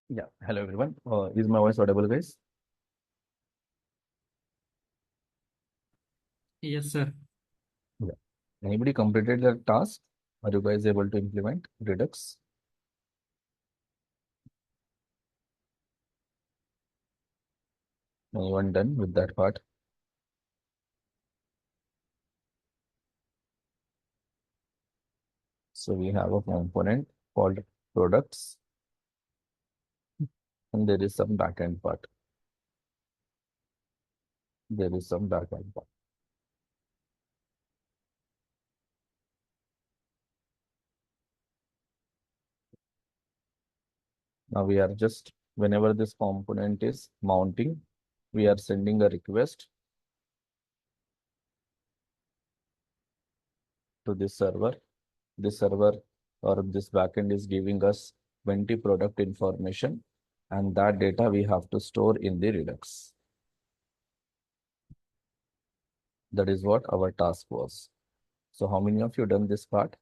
Yeah, hello everyone. Is my voice audible, guys? Yes, sir. Yeah. Anybody completed their task? Are you guys able to implement Redux? Anyone done with that part? So we have a component called products, and there is some backend part. There is some backend part. Now we are just, whenever this component is mounting, we are sending a request to this server. This server or this backend is giving us 20 product information, and that data we have to store in the Redux. That is what our task was. So how many of you done this part?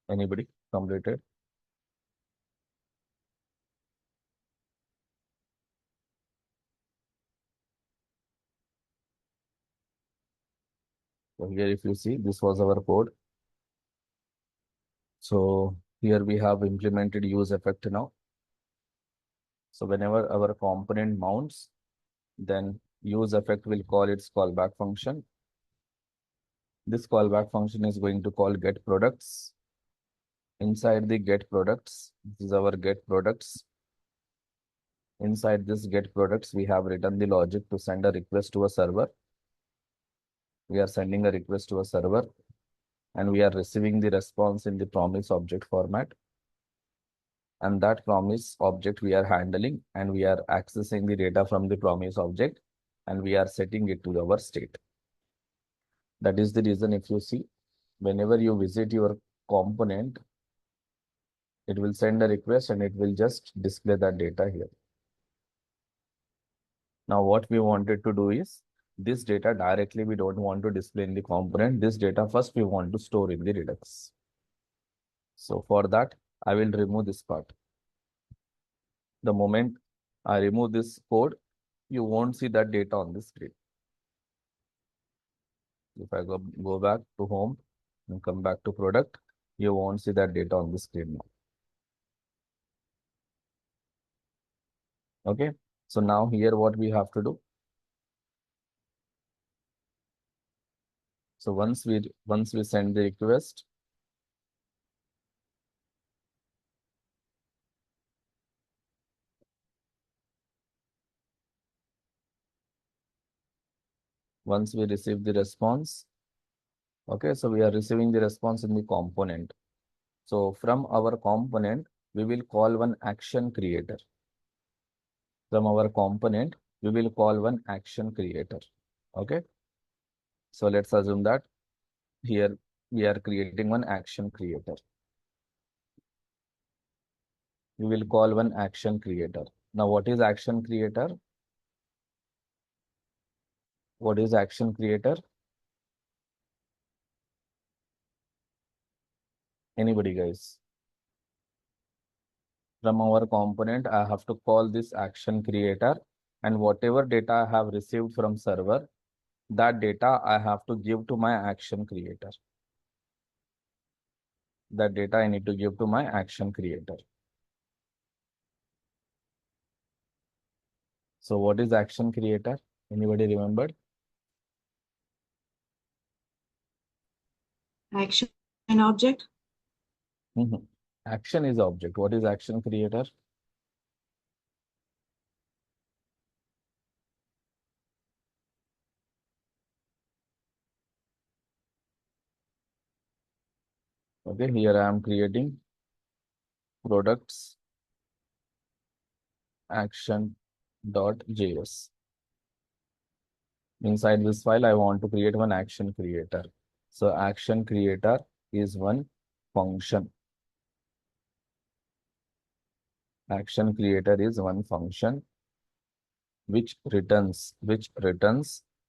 Anybody completed? So here if you see, this was our code. So here we have implemented use effect now. So whenever our component mounts, then use effect will call its callback function. This callback function is going to call get products. Inside the get products, this is our get products. Inside this get products, we have written the logic to send a request to a server. We are sending a request to a server, and we are receiving the response in the promise object format. And that promise object we are handling, and we are accessing the data from the promise object, and we are setting it to our state. That is the reason, if you see, whenever you visit your component, it will send a request and it will just display that data here. Now what we wanted to do is, this data directly we don't want to display in the component. This data first we want to store in the Redux. So for that, I will remove this part. The moment I remove this code, you won't see that data on the screen. If I go back to home and come back to product, you won't see that data on the screen now. Okay. So now here what we have to do. So once we send the request, once we receive the response, okay, so we are receiving the response in the component. So from our component, we will call one action creator. From our component, we will call one action creator. Okay. So let's assume that here we are creating one action creator. We will call one action creator. Now, what is action creator? What is action creator? Anybody, guys? From our component, I have to call this action creator, and whatever data I have received from server, that data I have to give to my action creator. That data I need to give to my action creator. So what is action creator? Anybody remembered? Action object. Action is object. What is action creator? Okay, here I am creating products action.js. Inside this file, I want to create one action creator. So action creator is one function. Action creator is one function which returns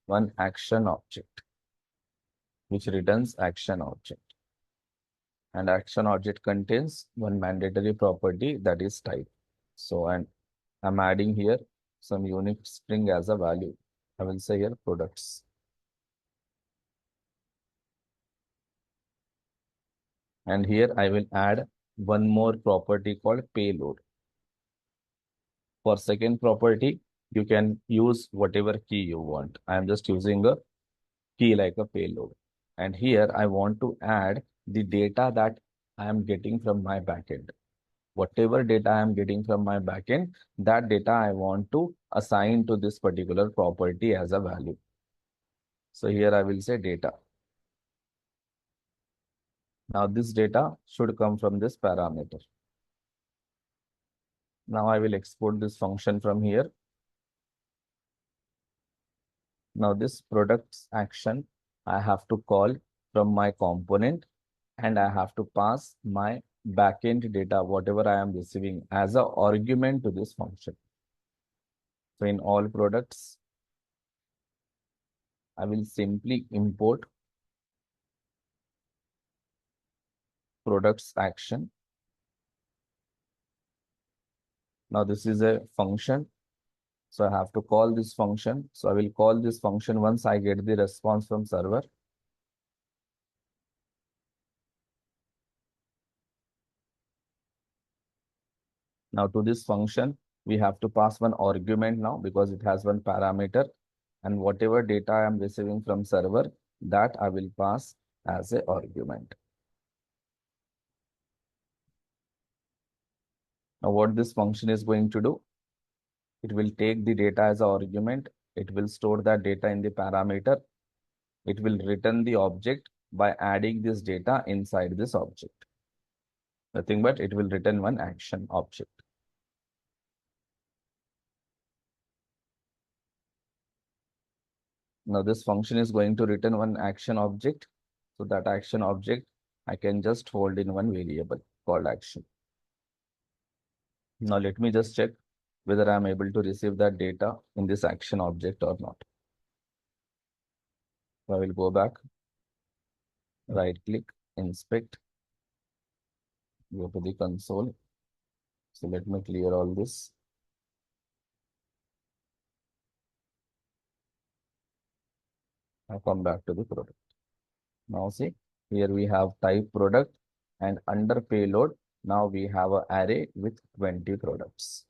one action object. which returns action object. And action object contains one mandatory property, that is type. So, and I'm adding here some unique string as a value. I will say here products. And here I will add one more property called payload. For second property, you can use whatever key you want. I am just using a key like a payload. And here I want to add the data that I am getting from my backend. Whatever data I am getting from my backend, that data I want to assign to this particular property as a value. So here I will say data. Now this data should come from this parameter. Now I will export this function from here. Now this products action I have to call from my component, and I have to pass my backend data, whatever I am receiving, as an argument to this function. So in all products, I will simply import products action. Now this is a function, so I have to call this function. So I will call this function once I get the response from server. Now to this function, we have to pass one argument now because it has one parameter, and whatever data I am receiving from server, that I will pass as a argument. Now what this function is going to do, it will take the data as an argument. It will store that data in the parameter. It will return the object by adding this data inside this object. Nothing but it will return one action object. Now this function is going to return one action object. So that action object I can just hold in one variable called action. Now let me just check whether I am able to receive that data in this action object or not. So I will go back, right click, inspect, go to the console. So let me clear all this. Now come back to the product. Now see, here we have type product, and under payload, now we have an array with 20 products.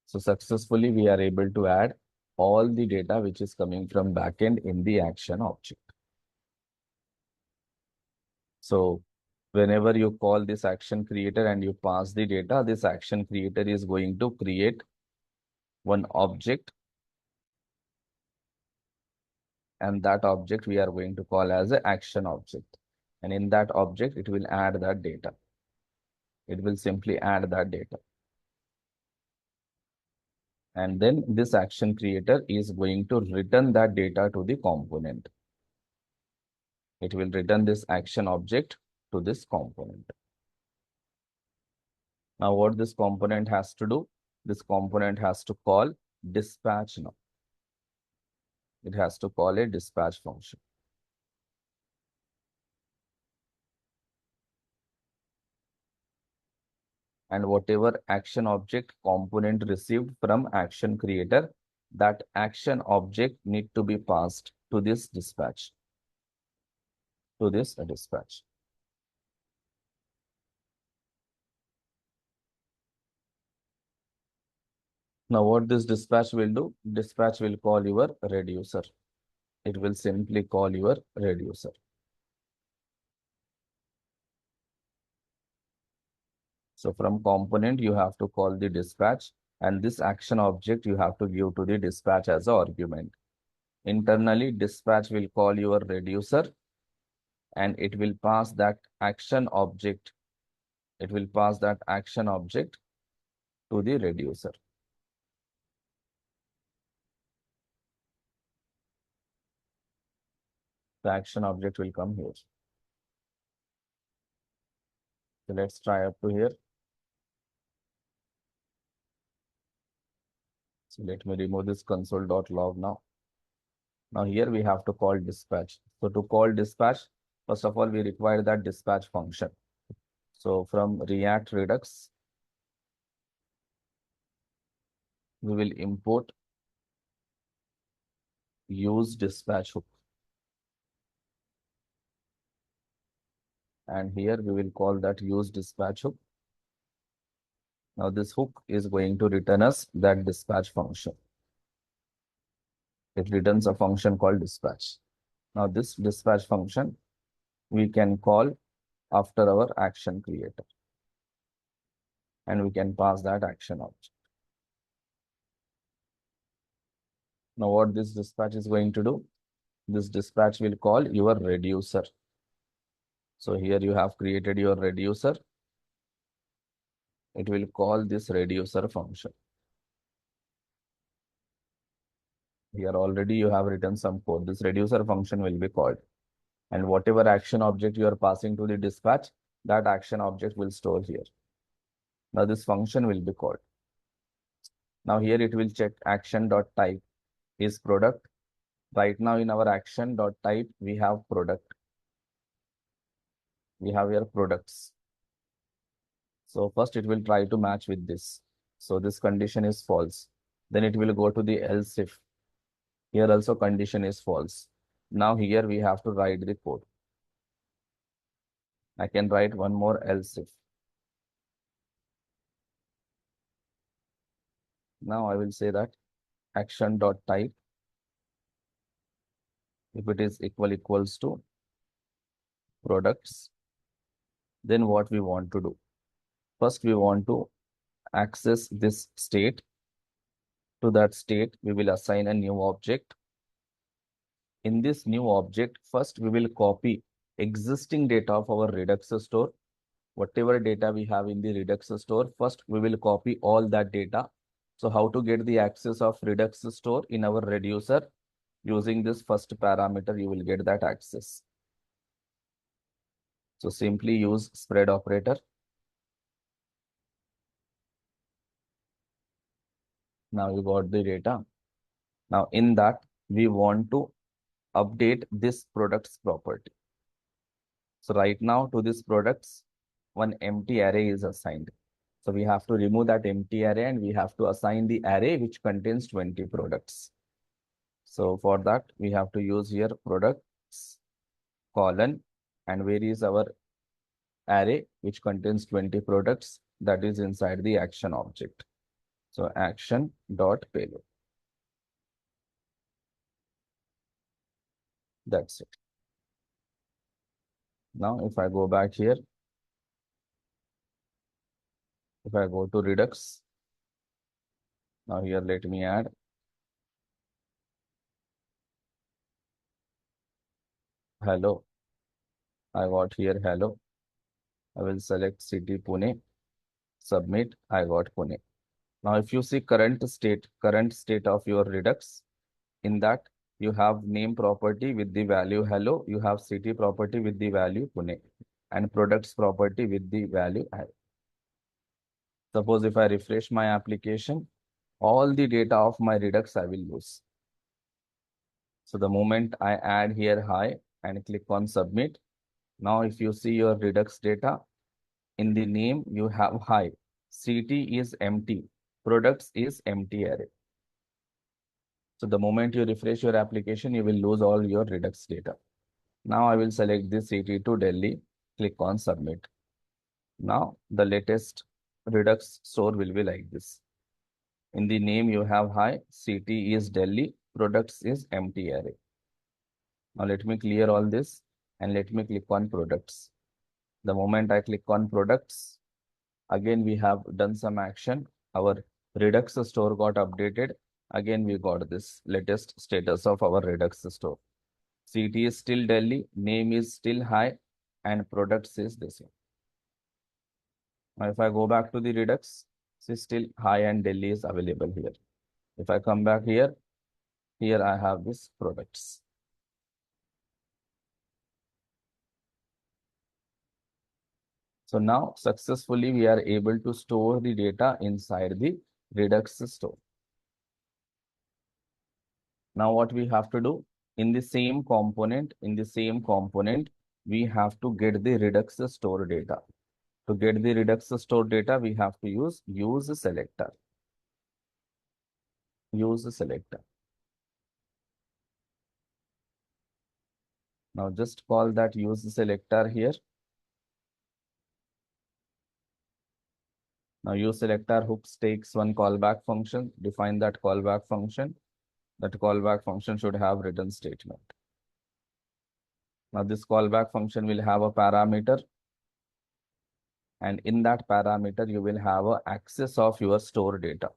So successfully we are able to add all the data which is coming from backend in the action object. So whenever you call this action creator and you pass the data, this action creator is going to create one object, and that object we are going to call as an action object. And in that object, it will add that data. It will simply add that data. And then this action creator is going to return that data to the component. It will return this action object to this component. Now what this component has to do? This component has to call dispatch now. It has to call a dispatch function. And whatever action object component received from action creator, that action object need to be passed to this dispatch. Now what this dispatch will do? Dispatch will call your reducer. It will simply call your reducer. So from component, you have to call the dispatch, and this action object you have to give to the dispatch as an argument. Internally, dispatch will call your reducer, and it will pass that action object. It will pass that action object to the reducer. The action object will come here. So let's try up to here. So let me remove this console.log now. Now here we have to call dispatch. So to call dispatch, first of all, we require that dispatch function. So from React Redux, we will import use dispatch hook. And here we will call that use dispatch hook. Now this hook is going to return us that dispatch function. It returns a function called dispatch. Now this dispatch function we can call after our action creator. And we can pass that action object. Now what this dispatch is going to do? This dispatch will call your reducer. So here you have created your reducer. It will call this reducer function. Here already you have written some code. This reducer function will be called. And whatever action object you are passing to the dispatch, that action object will store here. Now this function will be called. Now here it will check action.type is product. Right now in our action.type, we have product. We have here products. So first it will try to match with this. So this condition is false. Then it will go to the else if. Here also condition is false. Now here we have to write the code. I can write one more else if. Now I will say that action.type, if it is equals to products, then what we want to do? First, we want to access this state. To that state, we will assign a new object. In this new object, first we will copy existing data of our Redux store. Whatever data we have in the Redux store, first we will copy all that data. So how to get the access of Redux store in our reducer? Using this first parameter, you will get that access. So simply use spread operator. Now you got the data. Now in that, we want to update this products property. So right now to this products, one empty array is assigned. So we have to remove that empty array and we have to assign the array which contains 20 products. So for that, we have to use here products colon, and where is our array which contains 20 products, that is inside the action object. So action dot payload. That's it. Now if I go back here, if I go to Redux, now here let me add hello. I got here hello. I will select city Pune, submit, I got Pune. Now if you see current state of your Redux, in that you have name property with the value hello, you have city property with the value Pune, and products property with the value I. Suppose if I refresh my application, all the data of my Redux I will lose. So the moment I add here hi and click on submit, now if you see your Redux data, in the name you have hi, city is empty, products is empty array. So the moment you refresh your application, you will lose all your Redux data. Now I will select this city to Delhi, click on submit. Now the latest Redux store will be like this. In the name you have hi, city is Delhi, products is empty array. Now let me clear all this and let me click on products. The moment I click on products, again we have done some action. Our Redux store got updated. Again we got this latest status of our Redux store. City is still Delhi, name is still hi, and products is this one. Now if I go back to the Redux, see still hi and Delhi is available here. If I come back here, here I have this products. So now successfully we are able to store the data inside the Redux store. Now what we have to do? in the same component, we have to get the Redux store data. To get the Redux store data, we have to use selector. Use selector. Now just call that use selector here. Now use selector hooks takes one callback function. Define that callback function. That callback function should have return statement. Now this callback function will have a parameter, and in that parameter you will have a access of your store data.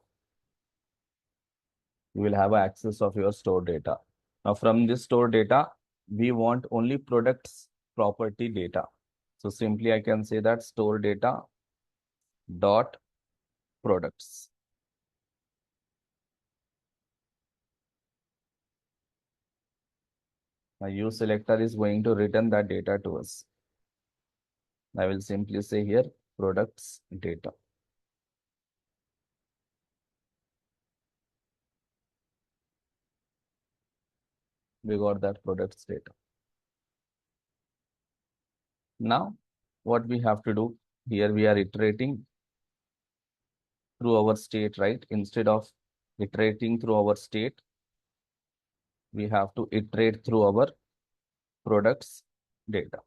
You will have access of your store data. Now from this store data, we want only products property data. So simply I can say that store data dot products. Now use selector is going to return that data to us. I will simply say here products data. We got that products data. Now what we have to do here, we are iterating through our state, right? Instead of iterating through our state, we have to iterate through our products data.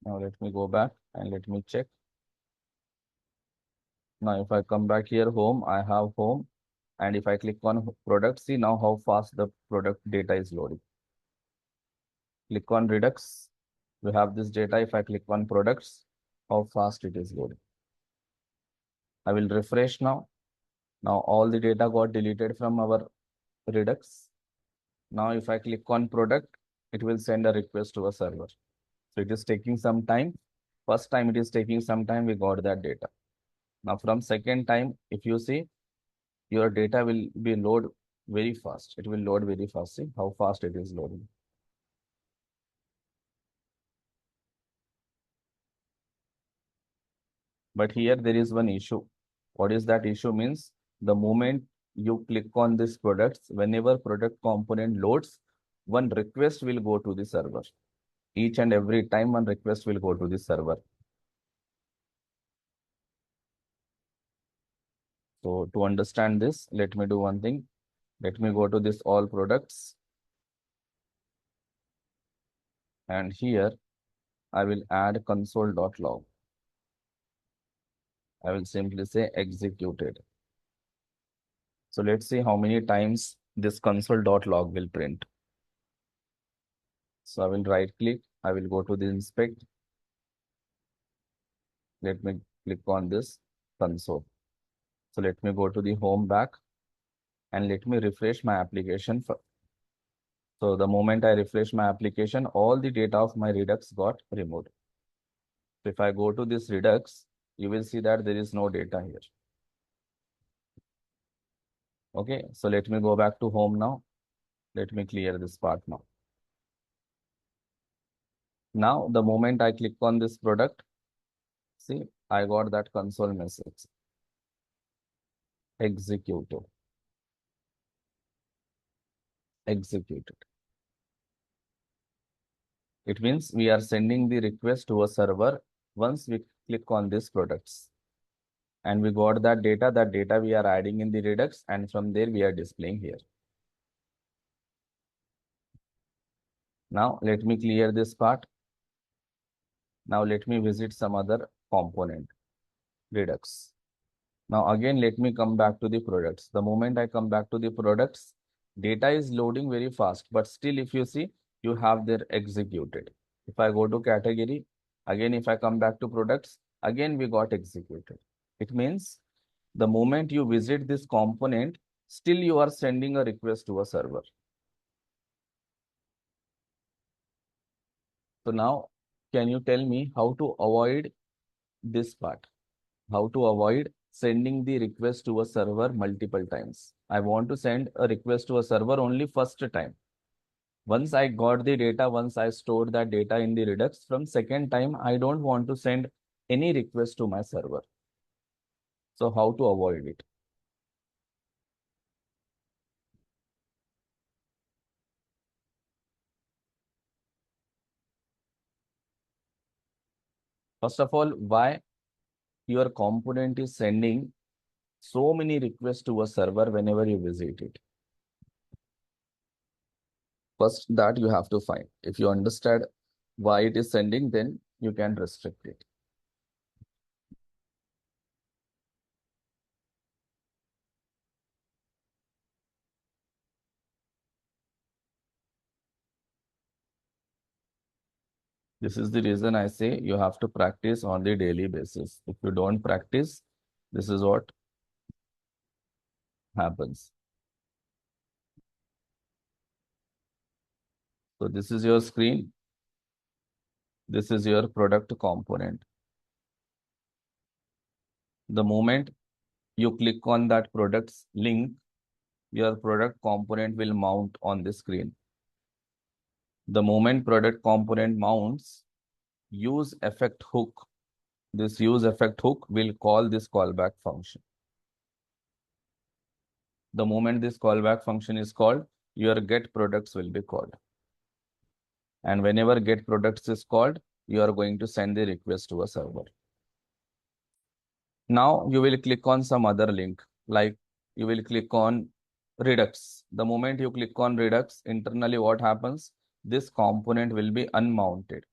Now let me go back and let me check. Now if I come back here, home, I have home. And if I click on product, see now how fast the product data is loading. Click on Redux, we have this data. If I click on products, how fast it is loading. I will refresh now. Now all the data got deleted from our Redux. Now if I click on product, it will send a request to a server. So it is taking some time. First time it is taking some time, we got that data. Now from second time, if you see, your data will be load very fast. It will load very fast. See how fast it is loading. But here there is one issue. What is that issue means? The moment you click on this products, whenever product component loads, one request will go to the server. Each and every time one request will go to the server. So to understand this, let me do one thing. Let me go to this all products. And here I will add console.log. I will simply say executed. So let's see how many times this console.log will print. So I will right click. I will go to the inspect. Let me click on this console. So let me go to the home back and let me refresh my application. So the moment I refresh my application, all the data of my Redux got removed. So if I go to this Redux, you will see that there is no data here. Okay, so let me go back to home now. Let me clear this part now. Now, the moment I click on this product, see, I got that console message. Executed. Executed. It means we are sending the request to a server once we click on these products. And we got that data we are adding in the Redux, and from there we are displaying here. Now, let me clear this part. Now, let me visit some other component, Redux. Now, again, let me come back to the products. The moment I come back to the products, data is loading very fast, but still, if you see, you have their executed. If I go to category, again, if I come back to products, again, we got executed. It means the moment you visit this component, still you are sending a request to a server. So now, can you tell me how to avoid this part? How to avoid sending the request to a server multiple times? I want to send a request to a server only first time. Once I got the data, once I stored that data in the Redux, from second time, I don't want to send any request to my server. So how to avoid it? First of all, why your component is sending so many requests to a server whenever you visit it? First, that you have to find. If you understand why it is sending, then you can restrict it. This is the reason I say you have to practice on the daily basis. If you don't practice, this is what happens. So this is your screen. This is your product component. The moment you click on that product's link, your product component will mount on the screen. The moment product component mounts, use effect hook. This use effect hook will call this callback function. The moment this callback function is called, your get products will be called. And whenever get products is called, you are going to send the request to a server. Now you will click on some other link, like you will click on Redux. The moment you click on Redux, internally what happens? This component will be unmounted.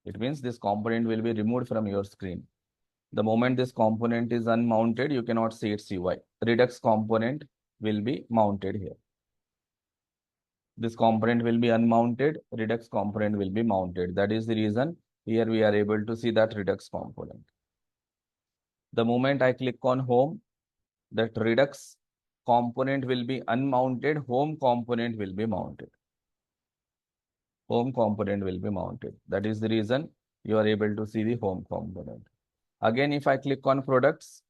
It means this component will be removed from your screen. The moment this component is unmounted, you cannot see its UI. Redux component will be mounted here. This component will be unmounted, Redux component will be mounted. That is the reason here we are able to see that Redux component. The moment I click on home, that Redux component will be unmounted, home component will be mounted. Home component will be mounted. That is the reason you are able to see the home component. Again, if I click on products,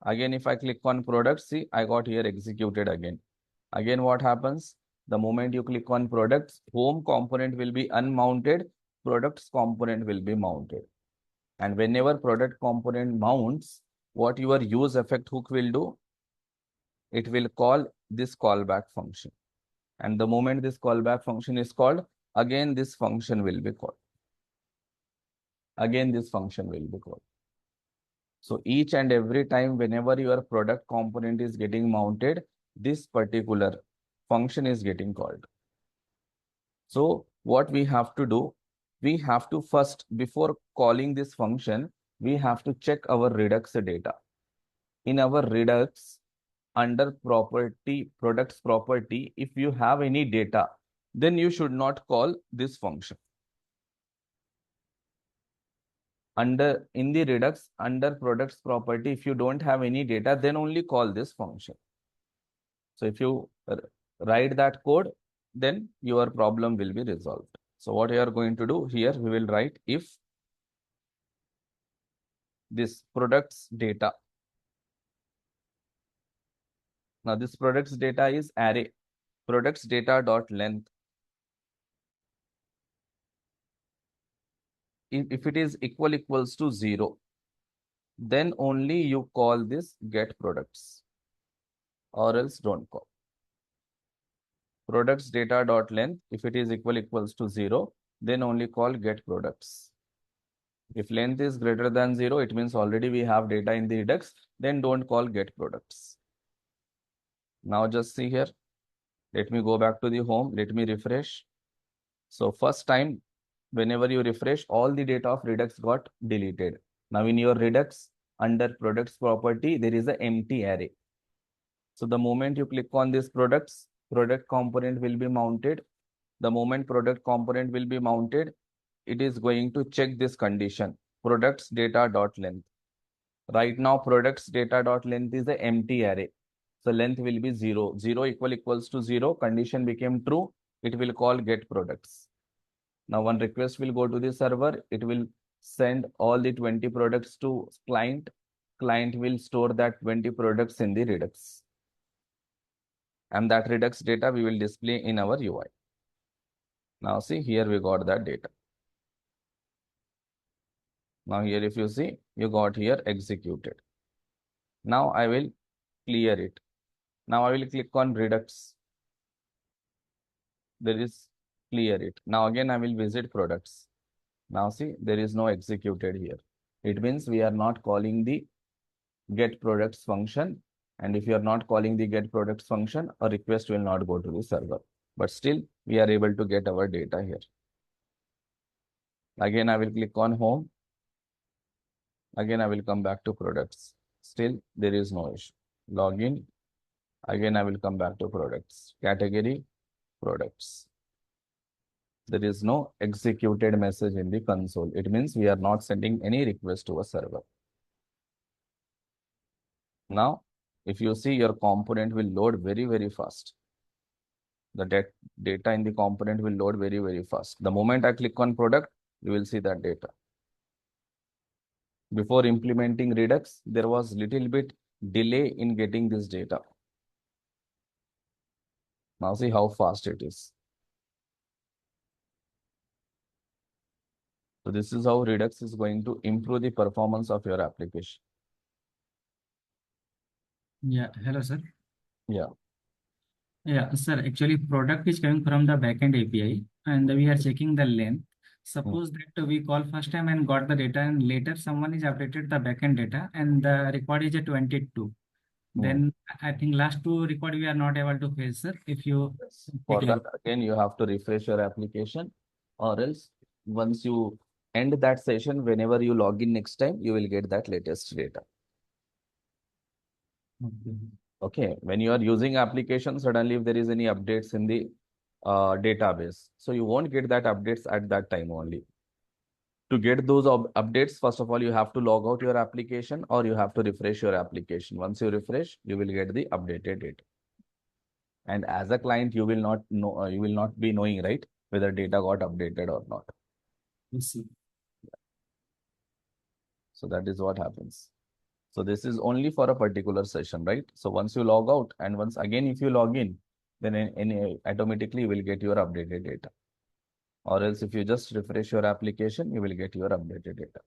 see, I got here executed again. Again, what happens? The moment you click on products, home component will be unmounted, products component will be mounted. And whenever product component mounts, what your use effect hook will do? It will call this callback function. And the moment this callback function is called, again this function will be called. Again this function will be called. So each and every time whenever your product component is getting mounted, this particular function is getting called. So what we have to do, we have to first, before calling this function, we have to check our Redux data. In our Redux, under property, products property, if you have any data, then you should not call this function. In the Redux, under products property, if you don't have any data, then only call this function. So if you write that code, then your problem will be resolved. So what you are going to do here, we will write if this products data. Now this products data is array, products data dot length. If it is equals to 0, then only you call this get products, or else don't call. Products data dot length, if it is equals to 0, then only call get products. If length is greater than 0, it means already we have data in the Redux, then don't call get products. Now just see here. Let me go back to the home. Let me refresh. So first time, whenever you refresh, all the data of Redux got deleted. Now in your Redux, under products property, there is an empty array. So the moment you click on this products, product component will be mounted. The moment product component will be mounted, it is going to check this condition, products data dot length. Right now, products data dot length is an empty array. So length will be 0. 0 equals to 0. Condition became true. It will call get products. Now one request will go to the server. It will send all the 20 products to client. Client will store that 20 products in the Redux. And that Redux data we will display in our UI. Now see, here we got that data. Now here if you see, you got here executed. Now I will clear it. Now I will click on Redux. There is clear it. Now again I will visit products. Now see, there is no executed here. It means we are not calling the get products function. And if you are not calling the get products function, a request will not go to the server. But still, we are able to get our data here. Again, I will click on home. Again, I will come back to products. Still, there is no issue. Login. Again, I will come back to products. Category, products. There is no executed message in the console. It means we are not sending any request to a server. Now, if you see, your component will load very, very fast. The data in the component will load very, very fast. The moment I click on product, you will see that data. Before implementing Redux, there was little bit delay in getting this data. Now see how fast it is. So this is how Redux is going to improve the performance of your application. Yeah, hello, sir. Yeah. Yeah, sir, actually product is coming from the backend API and we are checking the length. Suppose that we call first time and got the data and later someone is updated the backend data and the record is at 22. Then I think last two record we are not able to face, sir. If you For take that, again, you have to refresh your application, or else once you end that session, whenever you log in next time, you will get that latest data. Okay. Okay, when you are using application, suddenly if there is any updates in the database, so you won't get that updates at that time only. To get those updates, first of all, you have to log out your application or you have to refresh your application. Once you refresh, you will get the updated data. And as a client, you will not know, you will not be knowing, right, whether data got updated or not. Yes. So that is what happens. So this is only for a particular session, right? So once you log out and once again, if you log in, then automatically you will get your updated data. Or else if you just refresh your application, you will get your updated data.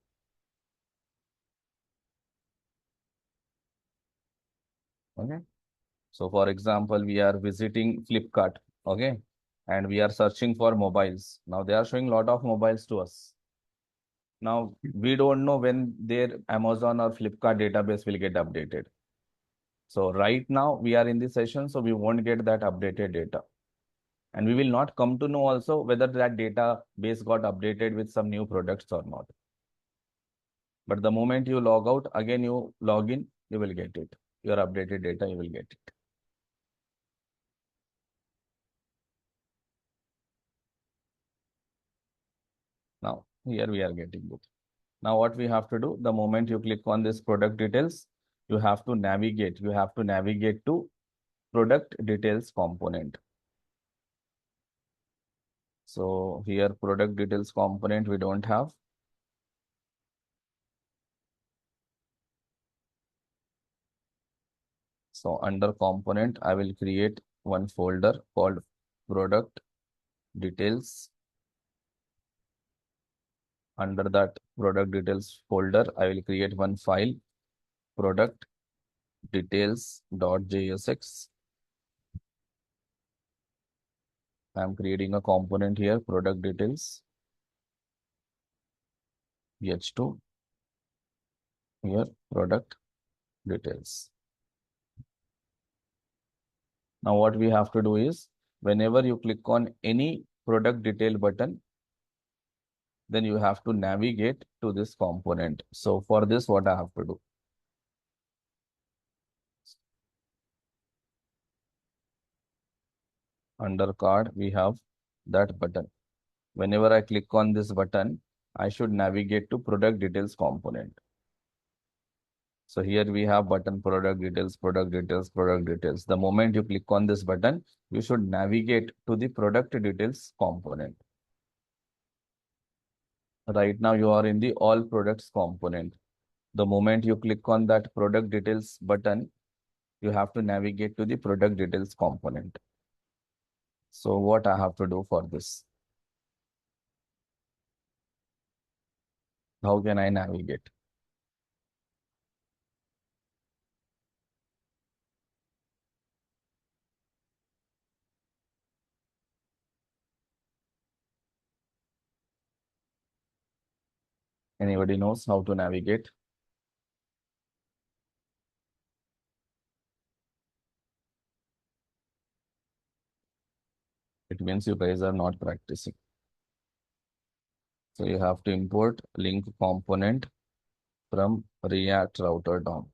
Okay. So for example, we are visiting Flipkart, okay, and we are searching for mobiles. Now they are showing a lot of mobiles to us. Now we don't know when their Amazon or Flipkart database will get updated. So right now we are in the session, so we won't get that updated data. And we will not come to know also whether that database got updated with some new products or not. But the moment you log out, again you log in, you will get it. Your updated data, you will get it. Now, here we are getting it. Now, what we have to do, the moment you click on this product details, you have to navigate. You have to navigate to product details component. So here product details component we don't have. So under component, I will create one folder called product details. Under that product details folder, I will create one file, product details.jsx. I am creating a component here, product details, h2, here product details. Now what we have to do is, whenever you click on any product detail button, then you have to navigate to this component. So for this, what I have to do? Under card, we have that button. Whenever I click on this button, I should navigate to product details component. So here we have button product details, product details, product details. The moment you click on this button, you should navigate to the product details component. Right now you are in the all products component. The moment you click on that product details button, you have to navigate to the product details component. So what I have to do for this? How can I navigate? Anybody knows how to navigate? It means you guys are not practicing. So you have to import link component from React router DOM.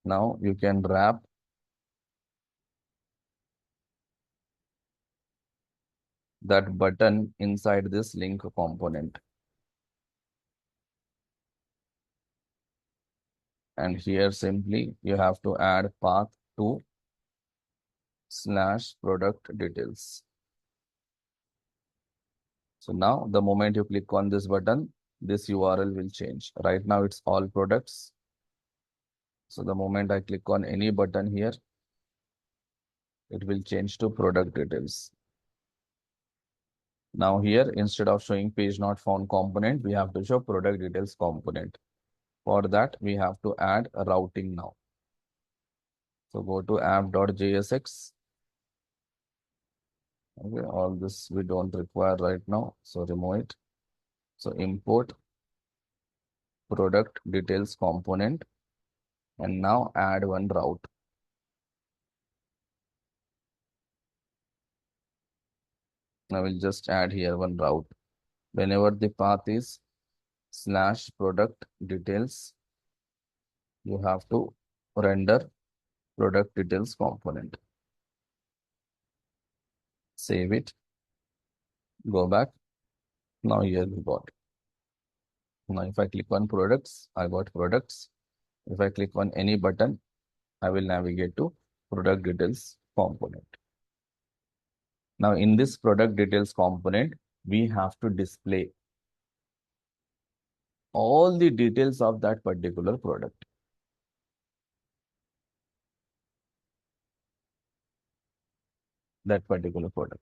Now you can wrap that button inside this link component. And here simply you have to add path to /product details. So now the moment you click on this button, this URL will change. Right now it's all products. So the moment I click on any button here, it will change to product details. Now here, instead of showing page not found component, we have to show product details component. For that, we have to add a routing now. So go to app.jsx. Okay, all this we don't require right now. So remove it. So import product details component and now add one route. I will just add here one route. Whenever the path is /product details, you have to render product details component. Save it. Go back. Now here we got. Now if I click on products, I got products. If I click on any button, I will navigate to product details component. Now in this product details component, we have to display all the details of that particular product. That particular product.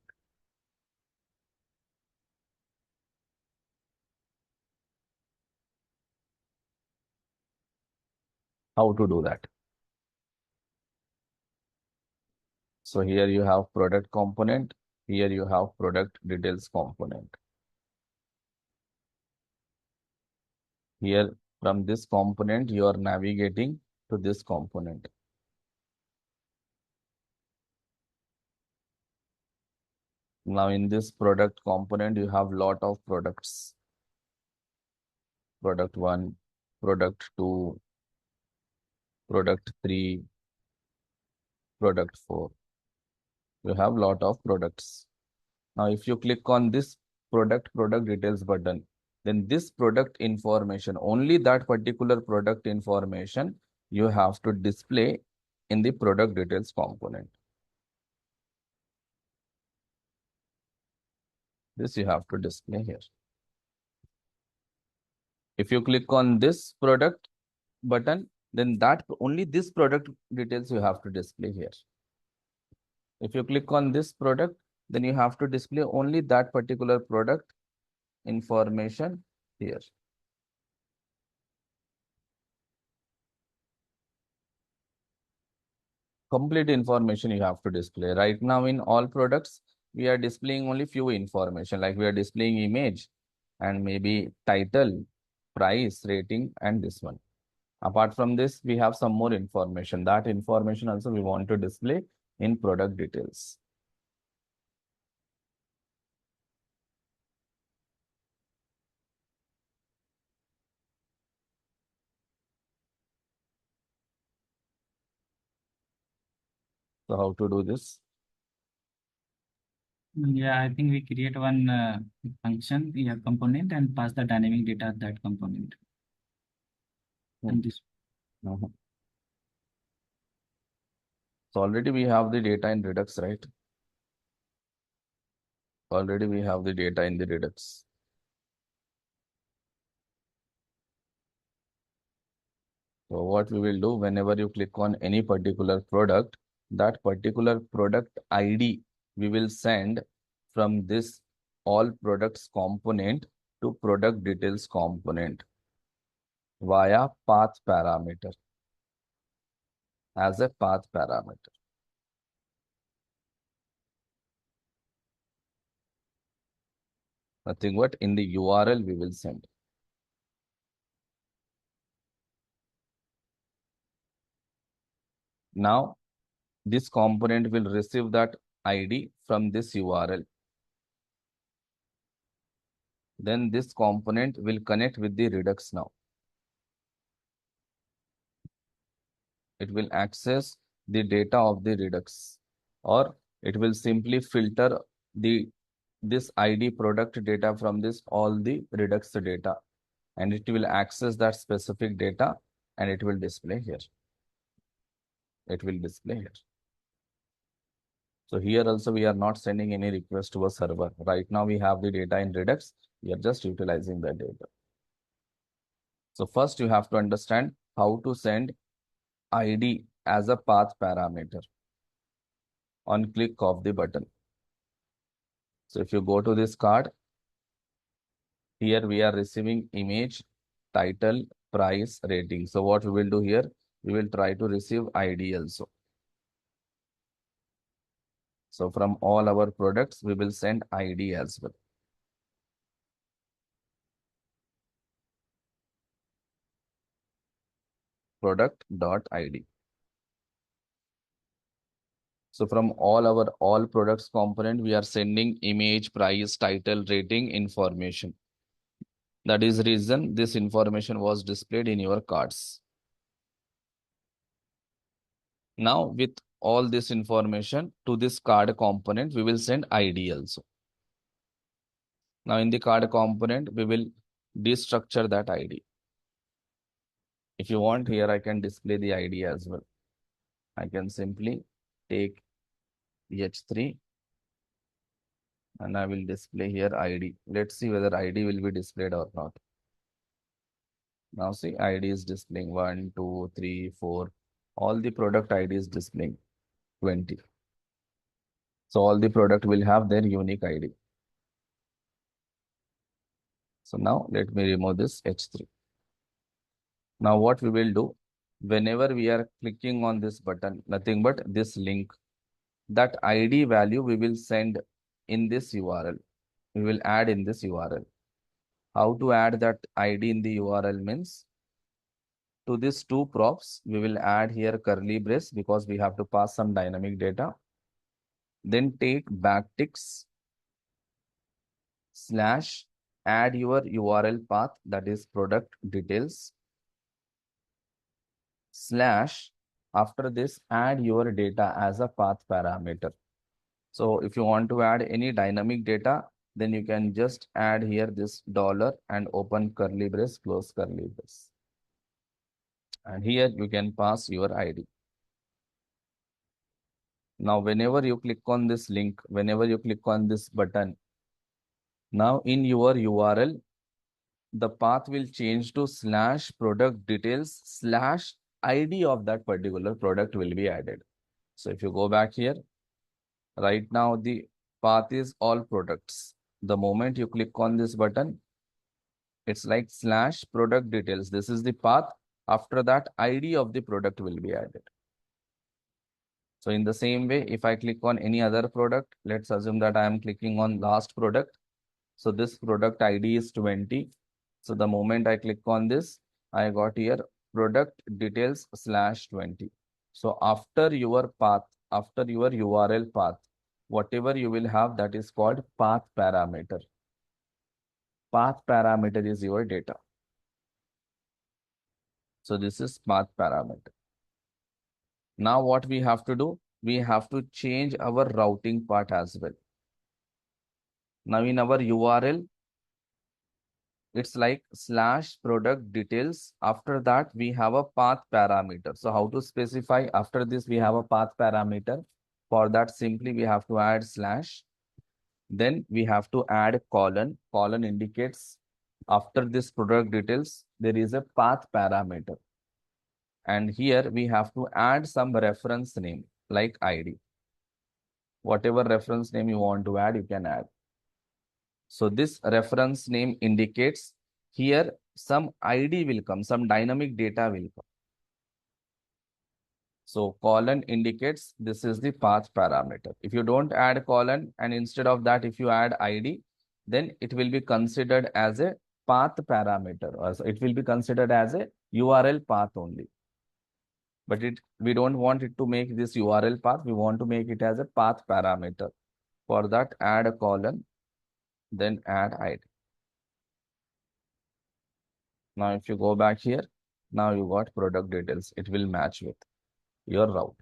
How to do that? So here you have product component. Here you have product details component. Here from this component, you are navigating to this component. Now in this product component, you have lot of products. Product 1, product 2, product 3, product 4. You have lot of products. Now if you click on this product details button, then this product information, only that particular product information you have to display in the product details component. This you have to display here. If you click on this product button, then that only this product details you have to display here. If you click on this product, then you have to display only that particular product information here. Complete information you have to display. Right now in all products, we are displaying only few information, like we are displaying image and maybe title, price, rating, and this one. Apart from this, we have some more information. That information also we want to display in product details. So how to do this? Yeah, I think we create one function, yeah, component, and pass the dynamic data of that component. And this. Mhm. So already we have the data in Redux, right? Already we have the data in the Redux. So what we will do, whenever you click on any particular product, that particular product ID we will send from this all products component to product details component via path parameter as a path parameter. Nothing but in the URL we will send. Now, this component will receive that ID from this URL. Then this component will connect with the Redux now. It will access the data of the Redux, or it will simply filter this ID product data from this all the Redux data, and it will access that specific data and it will display here. It will display here. So here also we are not sending any request to a server. Right now we have the data in Redux. We are just utilizing that data. So first you have to understand how to send ID as a path parameter on click of the button. So if you go to this card, here we are receiving image, title, price, rating. So what we will do here, we will try to receive ID also. So from all our products, we will send ID as well. Product.id. So from all products component, we are sending image, price, title, rating, information. That is the reason this information was displayed in your cards. Now with all this information to this card component, we will send ID also. Now in the card component, we will destructure that ID. If you want here, I can display the ID as well. I can simply take H3 and I will display here ID. Let's see whether ID will be displayed or not. Now see, ID is displaying 1, 2, 3, 4. All the product ID is displaying 20. So all the product will have their unique ID. So now let me remove this H3. Now what we will do, whenever we are clicking on this button, nothing but this link, that ID value we will send in this URL. We will add in this URL. How to add that ID in the URL means, to these two props, we will add here curly brace because we have to pass some dynamic data. Then take backticks slash add your URL path, that is product details, slash after this add your data as a path parameter. So if you want to add any dynamic data, then you can just add here this dollar and open curly brace, close curly brace. And here you can pass your ID. Now, whenever you click on this link, whenever you click on this button, now in your URL, the path will change to slash product details slash ID of that particular product will be added. So if you go back here, right now the path is all products. The moment you click on this button, it's like slash product details. This is the path. After that, ID of the product will be added. So in the same way, if I click on any other product, let's assume that I am clicking on last product. So this product ID is 20. So the moment I click on this, I got here product details slash 20. So after your path, after your URL path, whatever you will have, that is called path parameter. Path parameter is your data. So this is path parameter. Now what we have to do, we have to change our routing part as well. Now in our URL, it's like slash product details. After that, we have a path parameter. So how to specify? After this, we have a path parameter. For that, simply we have to add slash. Then we have to add colon. Colon indicates after this product details, there is a path parameter. And here we have to add some reference name like ID. Whatever reference name you want to add, you can add. So this reference name indicates here some ID will come, some dynamic data will come. So colon indicates this is the path parameter. If you don't add colon and instead of that, if you add ID, then it will be considered as a path parameter, or so it will be considered as a URL path only. But we don't want it to make this URL path. We want to make it as a path parameter. For that, add a colon, then add ID. Now, if you go back here, now you got product details. It will match with your route.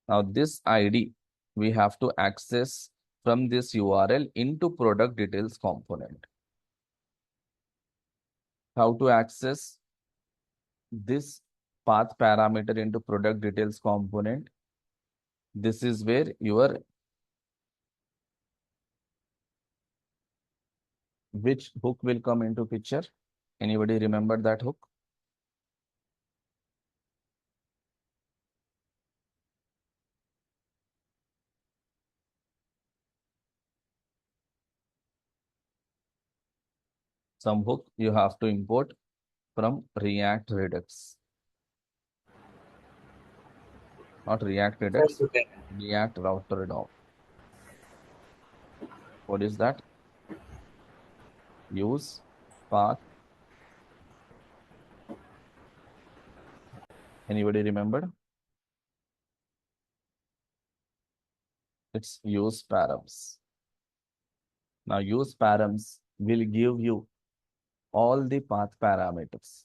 Now, this ID we have to access from this URL into product details component. How to access this path parameter into product details component? This is where your which hook will come into picture. Anybody remember that hook? Some hook you have to import from React Redux. Not React Redux, React Router DOM. What is that? Use path. Anybody remember? It's use params. Now use params will give you all the path parameters.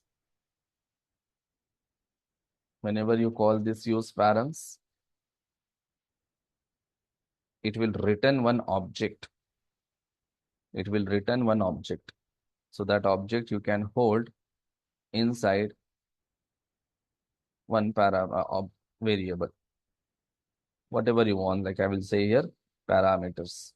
Whenever you call this use params, it will return one object. It will return one object. So that object you can hold inside one variable. Whatever you want, like I will say here, parameters.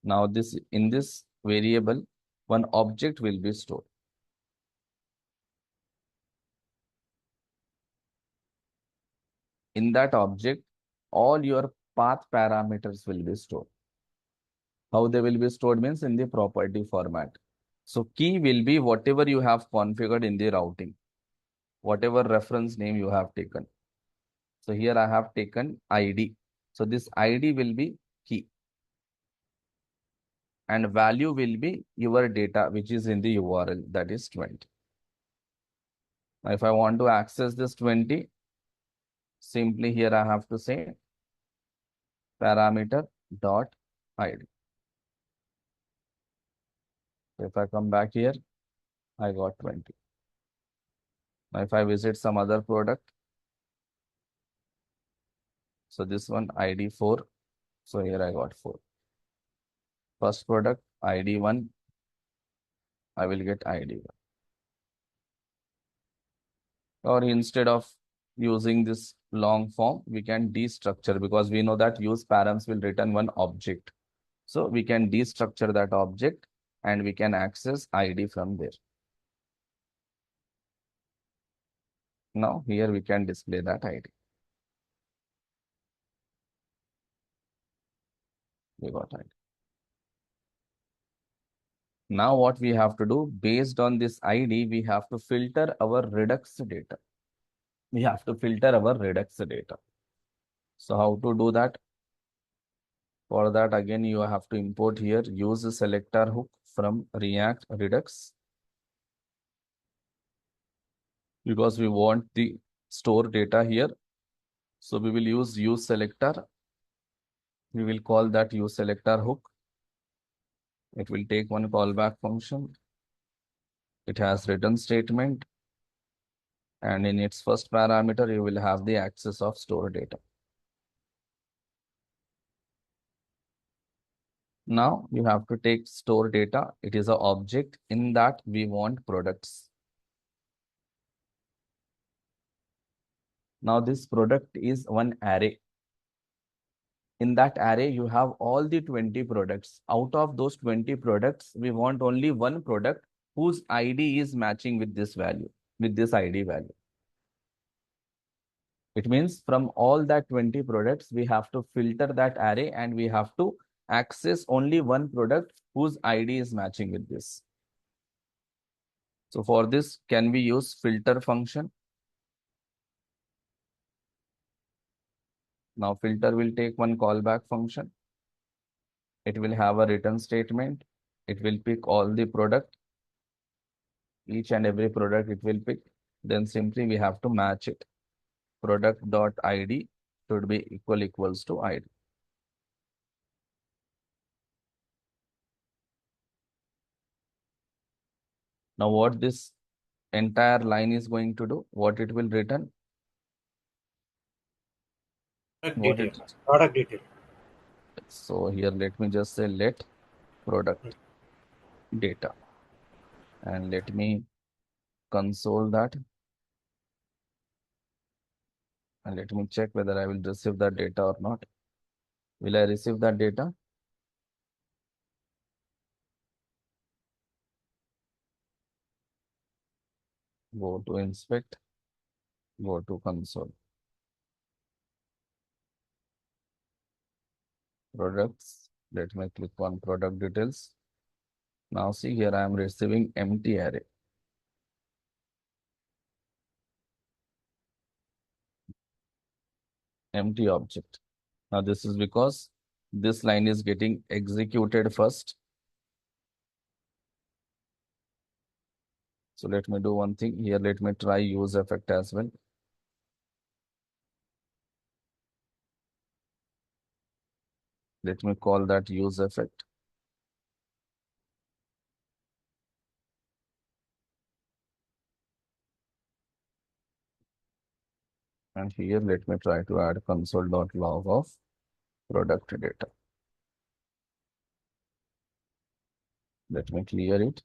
Now in this variable, one object will be stored. In that object, all your path parameters will be stored. How they will be stored means in the property format. So key will be whatever you have configured in the routing, whatever reference name you have taken. So here I have taken ID. So this ID will be key. And value will be your data, which is in the URL, that is 20. Now, if I want to access this 20, simply here I have to say parameter dot ID. So if I come back here, I got 20. Now, if I visit some other product, so this one ID 4, so here I got 4. First product ID 1, I will get ID 1. Or instead of using this long form, we can destructure, because we know that use params will return one object. So we can destructure that object and we can access ID from there. Now here we can display that ID. We got ID. Now what we have to do, based on this ID, we have to filter our Redux data. We have to filter our Redux data. So how to do that? For that, again, you have to import here, use a selector hook from React Redux, because we want the store data here. So we will use selector. We will call that use selector hook. It will take one callback function. It has return statement. And in its first parameter, you will have the access of store data. Now you have to take store data. It is an object. In that we want products. Now this product is one array. in that array, you have all the 20 products. Out of those 20 products, we want only one product whose ID is matching with this value, with this ID value. It means from all that 20 products, we have to filter that array and we have to access only one product whose ID is matching with this. So for this, can we use filter function? Now filter will take one callback function. It will have a return statement. It will pick all the product. Each and every product it will pick. Then simply we have to match it. Product.id should be equals to ID. Now what this entire line is going to do, what it will return? What it, Product detail. so here let me just say let product data and let me console that and let me check whether I will receive that data or not. Will I receive that data? Go to inspect, go to console. Products, let me click on product details. Now see here I am receiving empty array. Empty object. Now this is because this line is getting executed first. So let me do one thing here. Let me try use effect as well. Let me call that use effect. And here let me try to add console.log of product data. Let me clear it.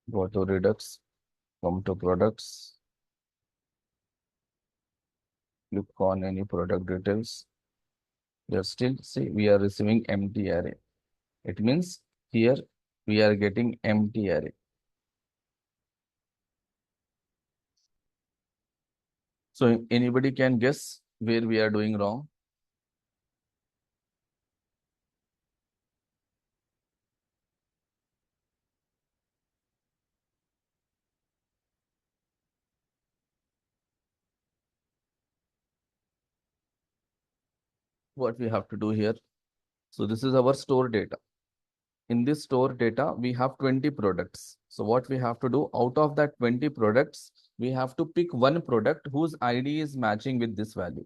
Go to Redux, come to products, click on any product details. Here still see we are receiving empty array. It means here we are getting empty array. So anybody can guess where we are doing wrong? What we have to do here? So this is our store data. In this store data, we have 20 products. So what we have to do, out of that 20 products, we have to pick one product whose ID is matching with this value.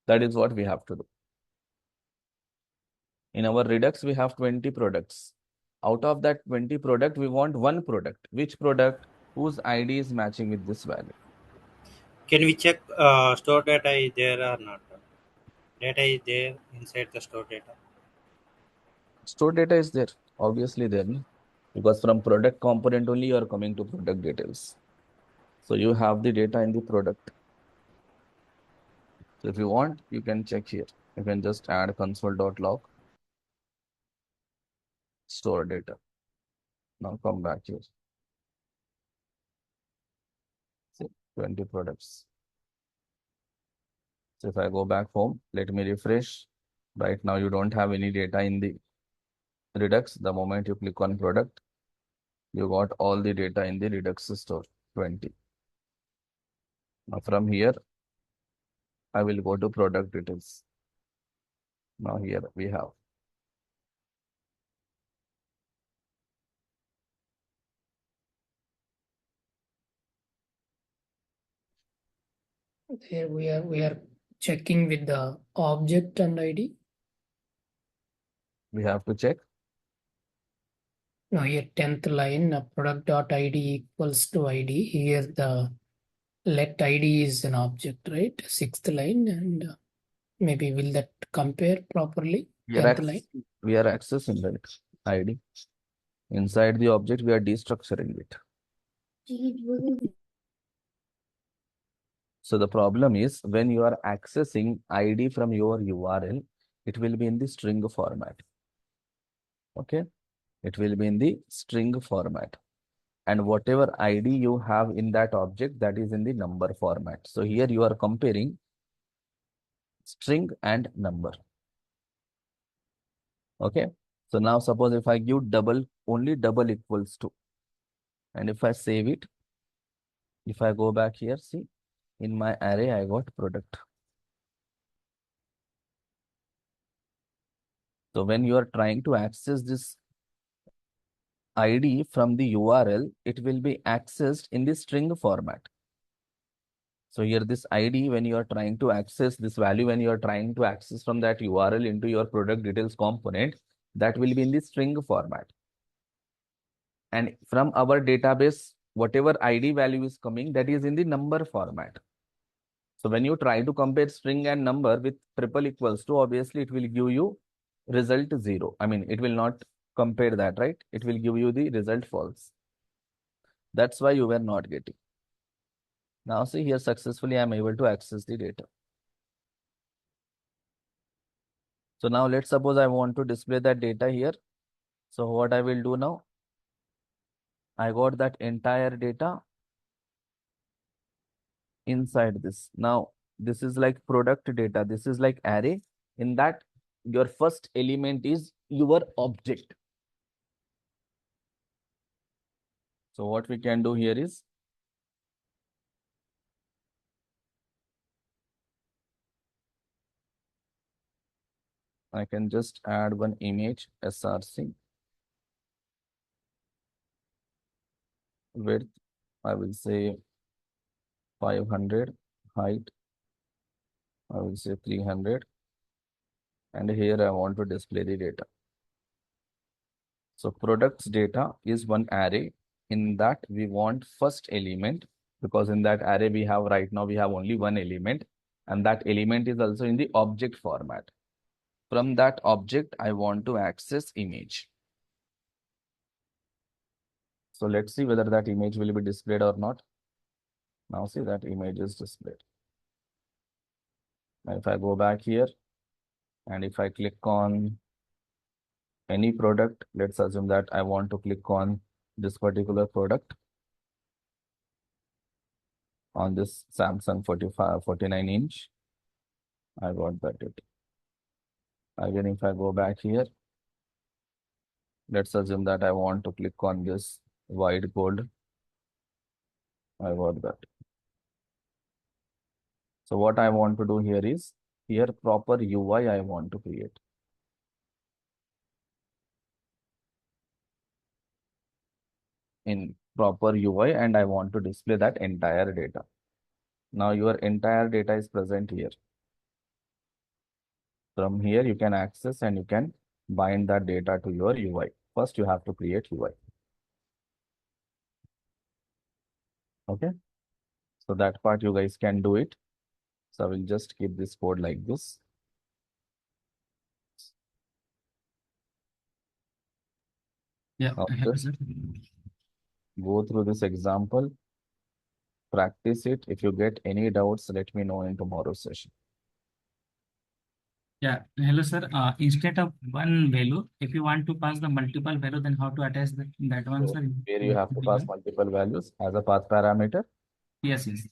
That is what we have to do. In our Redux, we have 20 products. Out of that 20 product, we want one product. Which product whose ID is matching with this value? Can we check store data is there or not? Data is there inside the store data. Store data is there, obviously there, no? Because from product component only you are coming to product details. So you have the data in the product. So if you want, you can check here. You can just add console.log store data. Now come back here. See, 20 products. So if I go back home, let me refresh. Right now you don't have any data in the Redux. The moment you click on product, you got all the data in the Redux store, 20. Now from here, I will go to product details. Now here we have. Here we are checking with the object and ID. We have to check. Now here 10th line, product.id equals to ID. Here the let ID is an object, right? 6th line, and maybe will that compare properly? We are 10th line. accessing that ID. Inside the object, we are destructuring it. So the problem is when you are accessing ID from your URL, it will be in the string format. Okay, it will be in the string format. And whatever ID you have in that object, that is in the number format. So here you are comparing string and number. Okay, so now suppose if I give only double equals to, and if I save it, if I go back here, see, in my array, I got product. So when you are trying to access this ID from the URL, it will be accessed in the string format. So here this ID, when you are trying to access this value, when you are trying to access from that URL into your product details component, that will be in the string format. And from our database, whatever ID value is coming, that is in the number format. So when you try to compare string and number with triple equals to, obviously it will give you result 0. I mean, it will not compare that, right? It will give you the result false. That's why you were not getting. Now see here, successfully I am able to access the data. So now let's suppose I want to display that data here. So what I will do now, I got that entire data inside this. Now this is like product data. This is like array. In that, your first element is your object. So what we can do here is, I can just add one image src, width, I will say 500, height, I will say 300, and here I want to display the data. So products data is one array. In that we want first element, because in that array we have right now, we have only one element, and that element is also in the object format. From that object, I want to access image. So let's see whether that image will be displayed or not. Now see that image is displayed. Now if I go back here, and if I click on any product, let's assume that I want to click on this particular product, on this Samsung 49 inch, I got that data. Again, if I go back here, let's assume that I want to click on this white gold, I got that. So what I want to do here is, here proper UI I want to create. In proper UI, and I want to display that entire data. Now your entire data is present here. From here you can access and you can bind that data to your UI. First you have to create UI. Okay. So that part you guys can do it. So I will just keep this code like this. Yeah, Now hello, just sir. go through this example, practice it. If you get any doubts, let me know in tomorrow's session. Yeah, hello, sir. Instead of one value, if you want to pass the multiple value, then how to attach that one, So sir? here you have to pass multiple values as a path parameter. Yes, yes.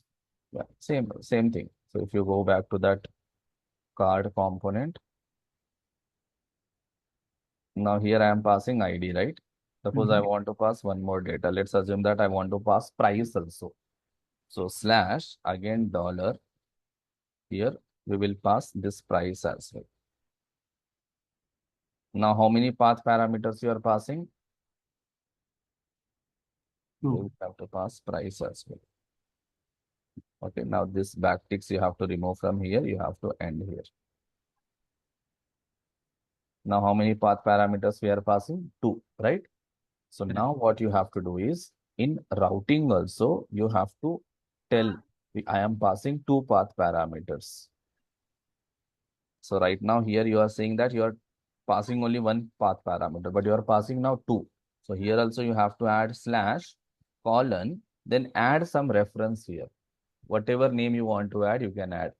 Yeah, same thing. So if you go back to that card component, now here I am passing ID, right? Suppose I want to pass one more data. Let's assume that I want to pass price also. So slash, again dollar, here we will pass this price as well. Now how many path parameters you are passing? You have to pass price as well. Okay, now this backticks you have to remove from here. You have to end here. Now how many path parameters we are passing? 2, right? So now what you have to do is, in routing also, you have to tell I am passing 2 path parameters. So right now here you are saying that you are passing only one path parameter, but you are passing now 2. So here also you have to add slash, colon, then add some reference here. Whatever name you want to add, you can add.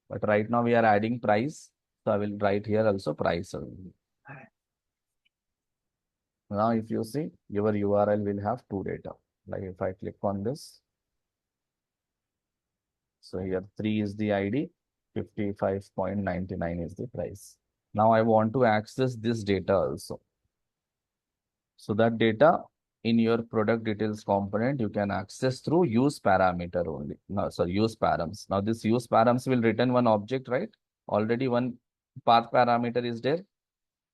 But right now we are adding price. So I will write here also price only. Now, if you see, your URL will have two data. Like if I click on this, so here 3 is the ID, 55.99 is the price. Now I want to access this data also. So that data in your product details component, you can access through use parameter only. No, sorry, use params. Now this use params will return one object, right? Already one path parameter is there.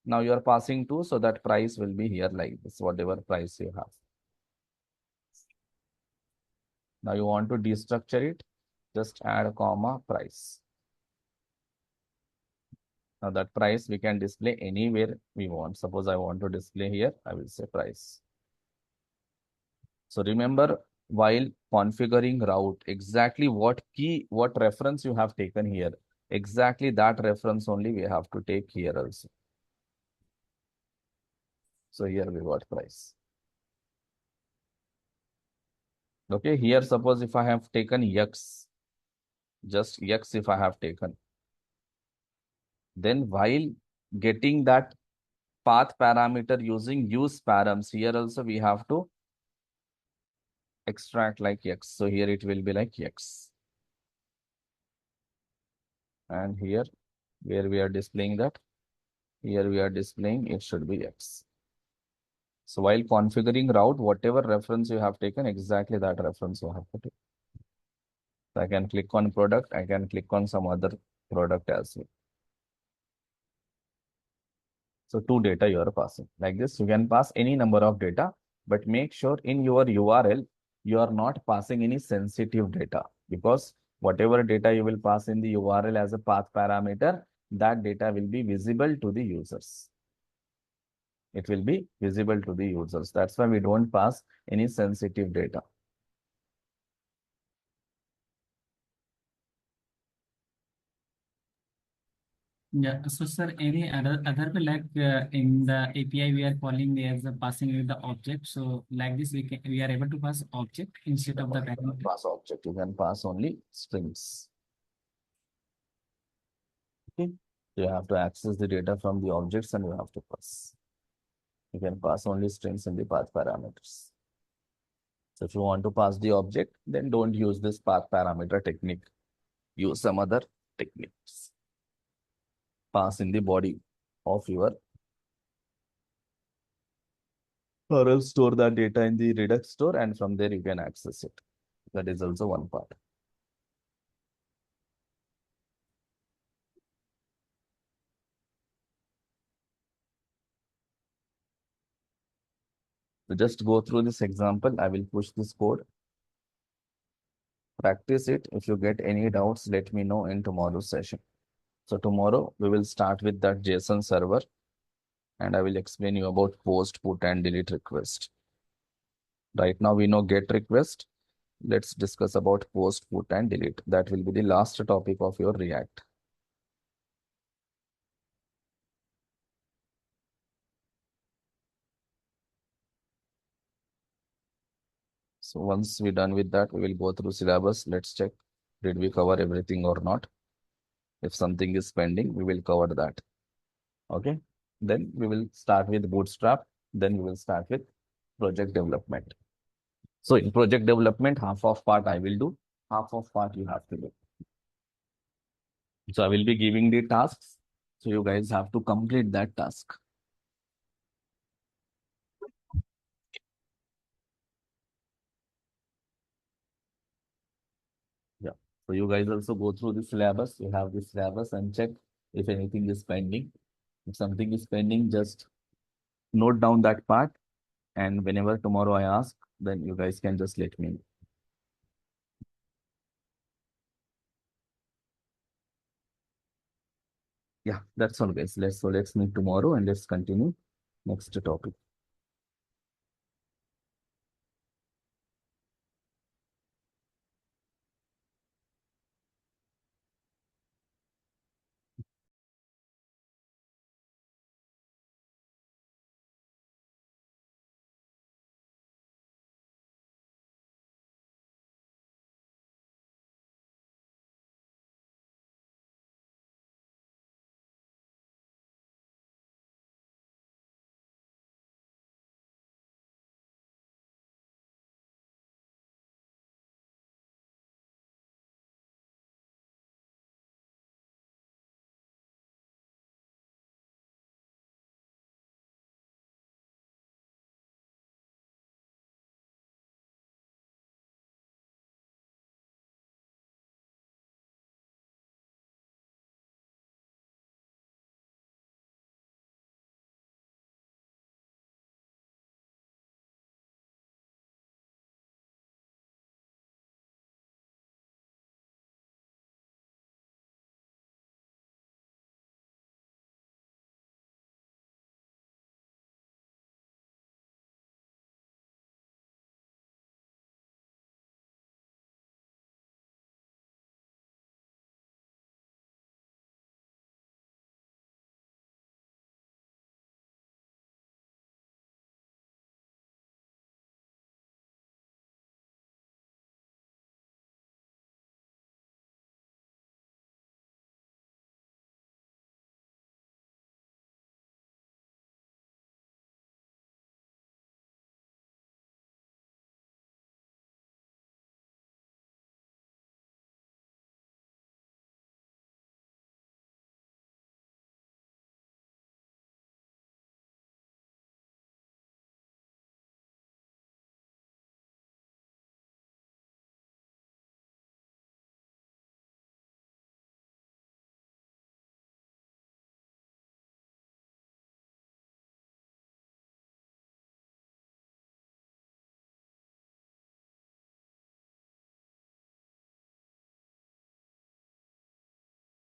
Now you are passing two, so that price will be here like this, whatever price you have. Now you want to destructure it, just add a comma price. Now that price we can display anywhere we want. Suppose I want to display here, I will say price. So remember, while configuring route, exactly what key, what reference you have taken here, exactly that reference only we have to take here also. So here we got price. Okay, here suppose if I have taken X, just X if I have taken, then while getting that path parameter using use params, here also we have to extract like X. So here it will be like X. And here, where we are displaying that, here we are displaying it should be X. So while configuring route, whatever reference you have taken, exactly that reference you have to take. So I can click on product, I can click on some other product as well. So two data you are passing. Like this, you can pass any number of data, but make sure in your URL, you are not passing any sensitive data, because whatever data you will pass in the URL as a path parameter, that data will be visible to the users. It will be visible to the users. That's why we don't pass any sensitive data. Yeah, so sir, any other way, like in the API we are calling as a passing with the object. So like this we are able to pass object instead of the parameter. Pass object, you can pass only strings. Okay, you have to access the data from the objects and you have to pass. You can pass only strings in the path parameters. So if you want to pass the object, then don't use this path parameter technique. Use some other techniques. Pass in the body of your, or else store that data in the Redux store and from there you can access it. That is also one part. So just go through this example. I will push this code. Practice it. If you get any doubts, let me know in tomorrow's session. So tomorrow we will start with that JSON server and I will explain you about post, put and delete request. Right now we know get request. Let's discuss about post, put and delete. That will be the last topic of your React. So once we're done with that, we will go through syllabus. Let's check, did we cover everything or not? If something is pending, we will cover that. Okay. Then we will start with Bootstrap. Then we will start with project development. So in project development, half of part I will do, half of part you have to do. So I will be giving the tasks. So you guys have to complete that task. Yeah. So you guys also go through the syllabus. You have the syllabus and check if anything is pending. If something is pending, just note down that part. And whenever tomorrow I ask, then you guys can just let me know. Yeah, that's all guys. Let's meet tomorrow and let's continue next topic.